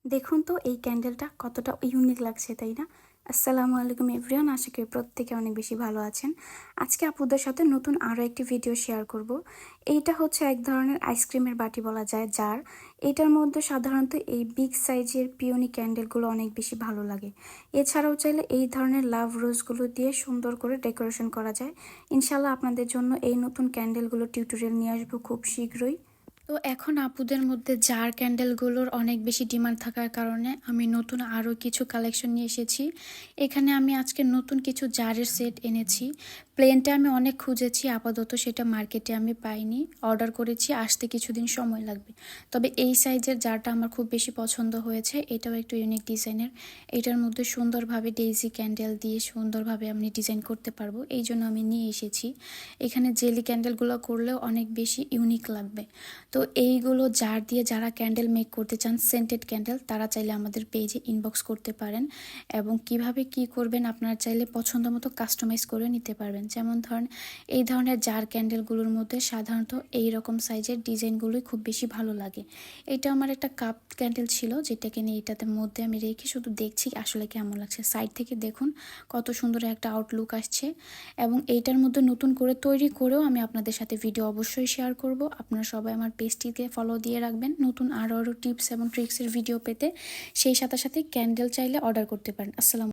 দেখুন তো এই ক্যান্ডেলটা কতটা ইউনিক লাগছে, তাই না? আসসালামু আলাইকুম এভরিওয়ান, আশা করি প্রত্যেকে অনেক বেশি ভালো আছেন। আজকে আপুদের সাথে নতুন আরও একটি ভিডিও শেয়ার করব। এইটা হচ্ছে এক ধরনের আইসক্রিমের বাটি বলা যায়, জার। এটার মধ্যে সাধারণত এই বিগ সাইজের পিওনি ক্যান্ডেলগুলো অনেক বেশি ভালো লাগে। এছাড়াও চাইলে এই ধরনের লাভ রোজগুলো দিয়ে সুন্দর করে ডেকোরেশন করা যায়। ইনশাল্লাহ আপনাদের জন্য এই নতুন ক্যান্ডেলগুলো টিউটোরিয়াল নিয়ে আসবো খুব শীঘ্রই। তো এখন আপুদের মধ্যে জার ক্যান্ডেলগুলোর অনেক বেশি ডিমান্ড থাকার কারণে আমি নতুন আরও কিছু কালেকশন নিয়ে এসেছি। এখানে আমি আজকে নতুন কিছু জারের সেট এনেছি। প্লেনটা আমি অনেক খুঁজেছি, আপাতত সেটা মার্কেটে আমি পাইনি। অর্ডার করেছি, আসতে কিছুদিন সময় লাগবে। তবে এই সাইজের জারটা আমার খুব বেশি পছন্দ হয়েছে। এটাও একটু ইউনিক ডিজাইনের। এটার মধ্যে সুন্দরভাবে ডেইজি ক্যান্ডেল দিয়ে সুন্দরভাবে আমি ডিজাইন করতে পারবো, এই জন্য আমি নিয়ে এসেছি। এখানে জেলি ক্যান্ডেলগুলো করলেও অনেক বেশি ইউনিক লাগবে। তো এইগুলো জার দিয়ে যারা ক্যান্ডেল মেক করতে চান, সেন্টেড ক্যান্ডেল, তারা চাইলে আমাদের পেজে ইনবক্স করতে পারেন। এবং কিভাবে কি করবেন আপনারা চাইলে পছন্দ মতো কাস্টমাইজ করে নিতে পারবেন। যেমন ধরেন এই ধরনের জার ক্যান্ডেলগুলোর মধ্যে সাধারণত এই রকম সাইজের ডিজাইনগুলোই খুব বেশি ভালো লাগে। এটা আমার একটা কাপ ক্যান্ডেল ছিল, যেটাকে নিয়ে এটাতে মধ্যে আমি রেখে শুধু দেখছি আসলে কেমন লাগছে। সাইড থেকে দেখুন কত সুন্দর একটা আউটলুক আসছে। এবং এইটার মধ্যে নতুন করে তৈরি করেও আমি আপনাদের সাথে ভিডিও অবশ্যই শেয়ার করব। আপনারা সবাই আমার পেজটিকে ফলো দিয়ে রাখবেন নতুন আরও টিপস এবং ট্রিক্সের ভিডিও পেতে। সেই সাথে সাথে ক্যান্ডেল চাইলে অর্ডার করতে পারেন। আসসালাম।